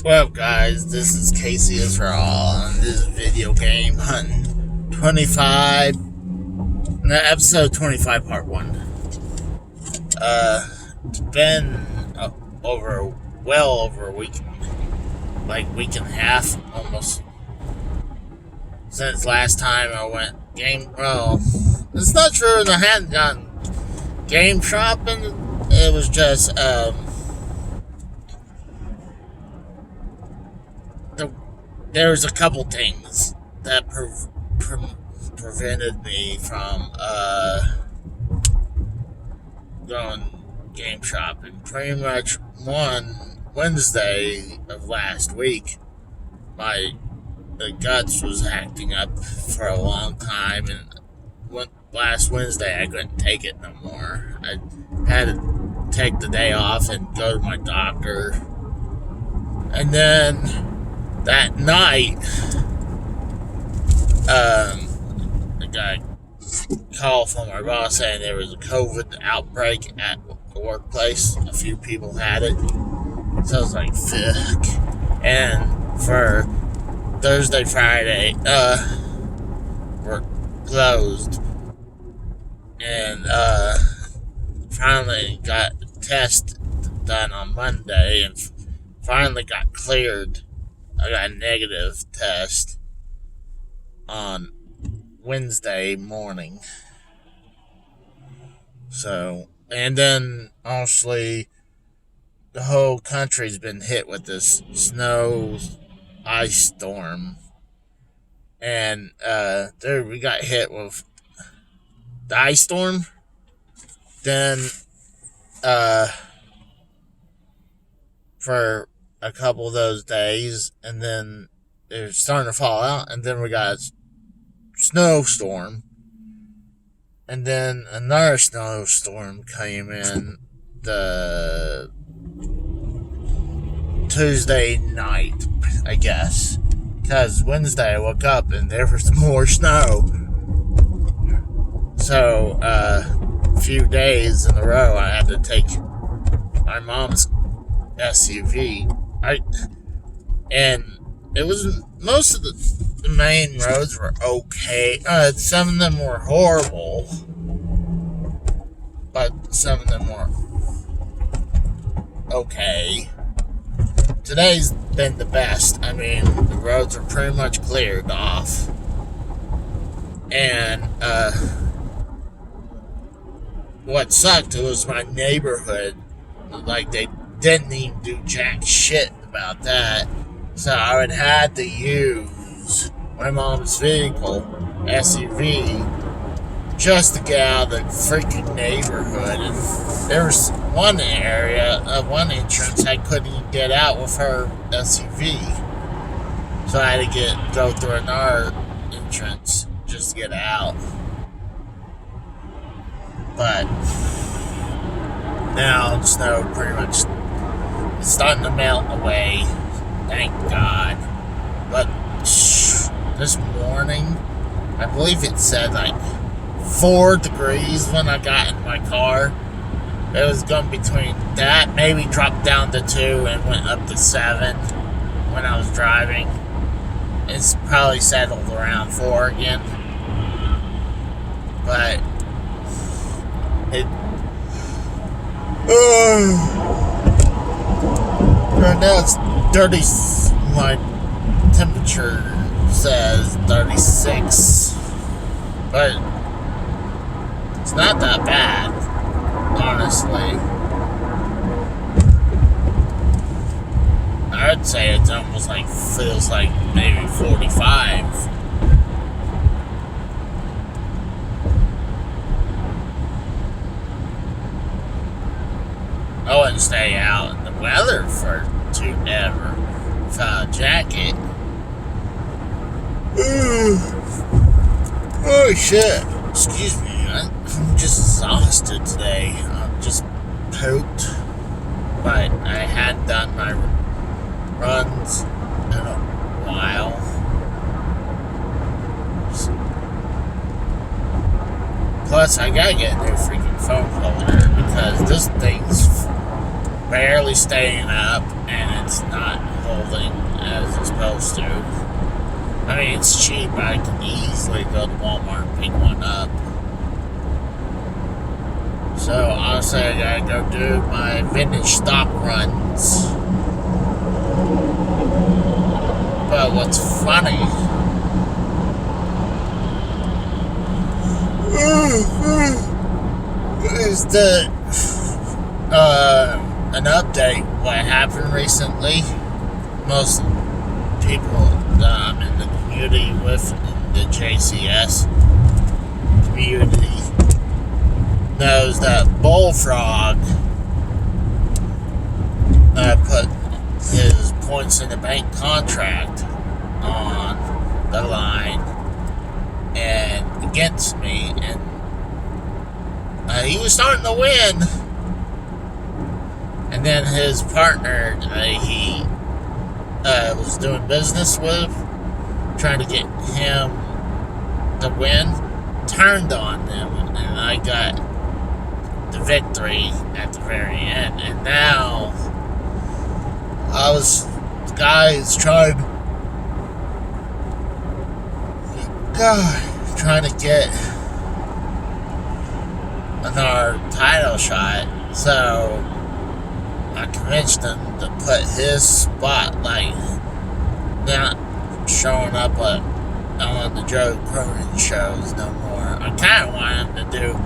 Well, guys, this is Casey Israel on this video game hunting 25, episode 25, part 1. It's been well over a week, week and a half almost, since last time I went it's not true that I hadn't gone game shopping. It was just, there was a couple things that prevented me from going game shopping. Pretty much one Wednesday of last week, the guts was acting up for a long time, and last Wednesday I couldn't take it no more. I had to take the day off and go to my doctor, and then that night, I got a call from my boss saying there was a COVID outbreak at the workplace. A few people had it. So I was like, fuck. And for Thursday, Friday, we're closed. And, finally got a test done on Monday and finally got cleared. I got a negative test on Wednesday morning. So, and then honestly, the whole country's been hit with this snow ice storm. And, we got hit with the ice storm. Then, for a couple of those days, and then it was starting to fall out, and then we got a snowstorm, and then another snowstorm came in the Tuesday night, I guess, because Wednesday I woke up and there was more snow. So a few days in a row I had to take my mom's SUV. And it was, most of the main roads were okay. Some of them were horrible, but some of them were okay. Today's been the best. I mean, the roads are pretty much cleared off. And, what sucked was my neighborhood. They didn't even do jack shit about that. So I would have to use my mom's vehicle, SUV, just to get out of the freaking neighborhood. And there was one entrance I couldn't even get out with her SUV. So I had to go through another entrance just to get out. But now the snow pretty much is starting to melt away. Thank God. But this morning, I believe it said 4 degrees when I got in my car. It was going between that, maybe dropped down to 2 and went up to 7 when I was driving. It's probably settled around 4 again. But right now it's 30. My temperature says 36, but it's not that bad, honestly. I'd say it's almost feels like maybe 45. I wouldn't stay out in the weather for ever without a jacket. Oh shit. Excuse me. I'm just exhausted today. I'm just pooped. But I hadn't done my runs in a while. Plus, I gotta get a new freaking phone holder because this thing's barely staying up, and it's not holding as it's supposed to. I mean, it's cheap. I can easily go to Walmart and pick one up. So I'll say I gotta go do my vintage stock runs. But what's funny is that an update what happened recently. Most people that I'm in the community with, in the JCS community, knows that Bullfrog put his points in the bank contract on the line and against me, and he was starting to win, and then his partner he was doing business with, trying to get him to win, turned on them, and I got the victory at the very end. And now the guy is trying to get another title shot, so I convinced him to put his spotlight not showing up on the Joe Cronin shows no more. I kind of want him to do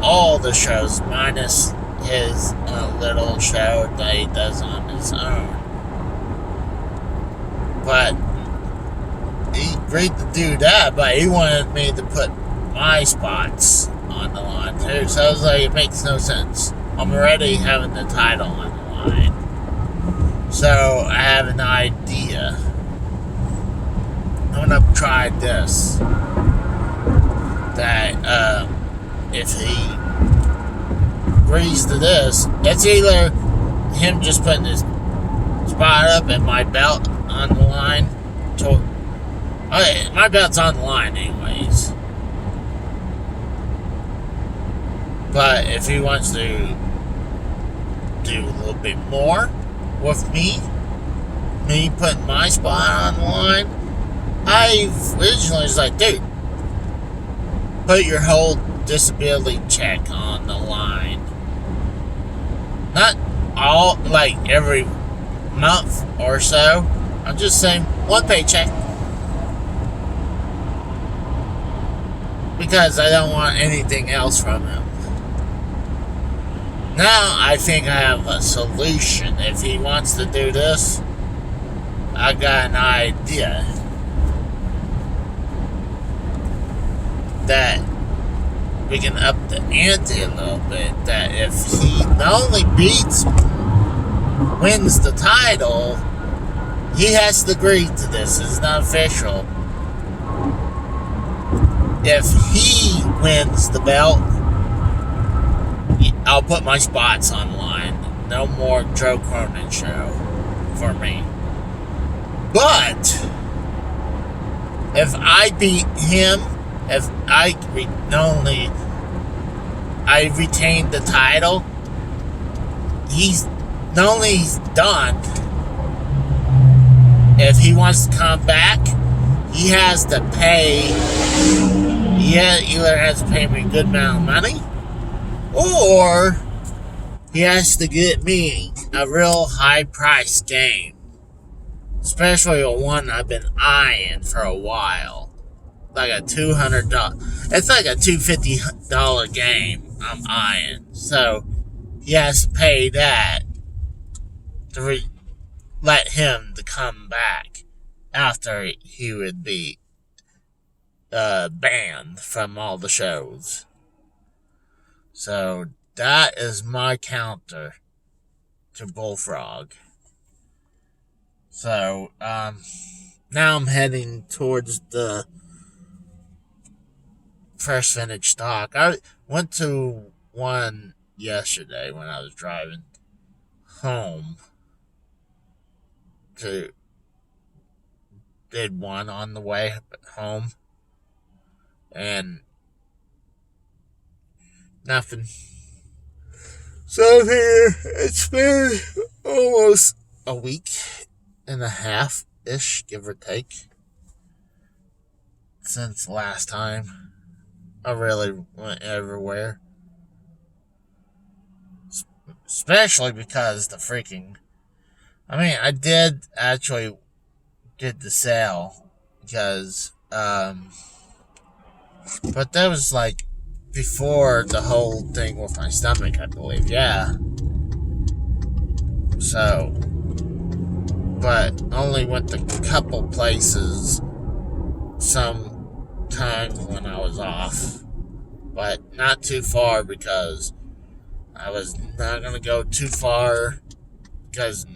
all the shows minus his little show that he does on his own. But he agreed to do that, but he wanted me to put my spots on the line too. So I was like, it makes no sense. I'm already having the title on the line. So I have an idea. I'm gonna try this. That if he agrees to this, it's either him just putting his spot up and my belt on the line. My belt's on the line anyways. But if he wants to do a little bit more with me putting my spot on the line, I originally was like, dude, put your whole disability check on the line. Not all, like, every month or so. I'm just saying one paycheck. Because I don't want anything else from him. Now I think I have a solution. If he wants to do this, I got an idea. That we can up the ante a little bit. That if he not only wins the title, he has to agree to this. It's not official. If he wins the belt, I'll put my spots on the line. No more Joe Cronin show for me. But if I beat him, if I retain the title, he's not only done. If he wants to come back, he has to pay. He either has to pay me a good amount of money, or he has to get me a real high price game, especially a one I've been eyeing for a while. Like a $200. It's like a $250 game I'm eyeing. So he has to pay that to let him to come back after he would be banned from all the shows. So that is my counter to Bullfrog. So now I'm heading towards the first vintage stock. I went to one yesterday when I was driving home. Did one on the way home, and nothing. So here, it's been almost a week and a half ish, give or take, since last time I really went everywhere. Especially because the freaking. I mean, I did actually get the sale because, but that was like before the whole thing with my stomach, I believe. Yeah. So, but only went to a couple places some time when I was off, but not too far because I was not going to go too far because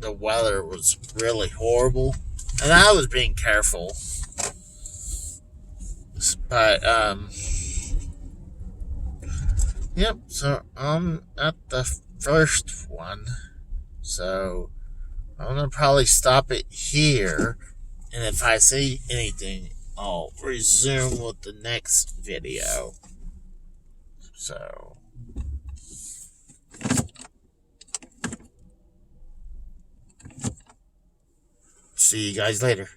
the weather was really horrible and I was being careful. But, yep, so I'm at the first one. So I'm going to probably stop it here. And if I see anything, I'll resume with the next video. So, see you guys later.